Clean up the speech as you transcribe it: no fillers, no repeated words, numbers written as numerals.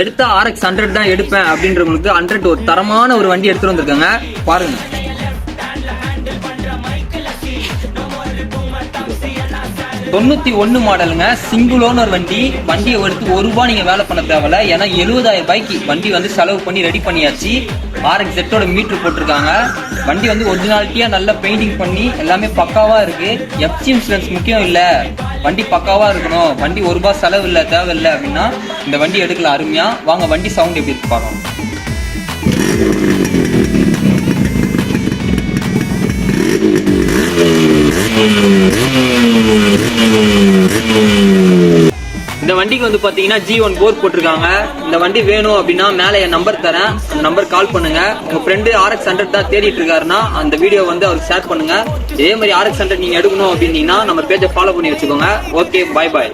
எடுத்தா RX 100 தான் எடுப்பேன் அப்படின்றவங்களுக்கு 100 ஒரு தரமான ஒரு வண்டி எடுத்துட்டு வந்திருக்காங்க பாருங்க. 91 மாடலுங்க, சிங்கிள் ஓனர் வண்டி. வண்டியை எடுத்து ₹1 நீங்க வேலை பண்ண தேவையில்ல. ஏன்னா 70,000 ரூபாய்க்கு வண்டி வந்து செலவு பண்ணி ரெடி பண்ணியாச்சு. RX Z மீட்டர் போட்டிருக்காங்க. வண்டி வந்து ஒரிஜினாலிட்டியா நல்லா பெயிண்டிங் பண்ணி எல்லாமே பக்காவா இருக்கு. FC இன்சூரன்ஸ் முக்கியம் இல்ல, வண்டி பக்காவா இருக்கணும், வண்டி ₹1 செலவு இல்ல தேவையில்லை அப்படின்னா இந்த வண்டி எடுக்கலாம் அருமையா. வாங்க வண்டி சவுண்ட் எப்படி இருக்கு பார்க்கலாம். இந்த வண்டிக்கு வந்து பாத்தீங்கன்னா G1 போர் போட்டிருக்காங்க. இந்த வண்டி வேணும் அப்படின்னா மேல என் நம்பர் தரேன், அந்த நம்பர் கால் பண்ணுங்க. உங்க ஃப்ரெண்டு RX 100 தான் தேடிட்டு இருக்காருன்னா அந்த வீடியோ வந்து அவருக்கு ஷேர் பண்ணுங்க. இதே மாதிரி RX 100 நீங்க எடுக்கணும் அப்படின்னீங்கன்னா நம்ம பேஜை ஃபாலோ பண்ணி வச்சுக்கோங்க. ஓகே, பாய் பாய்.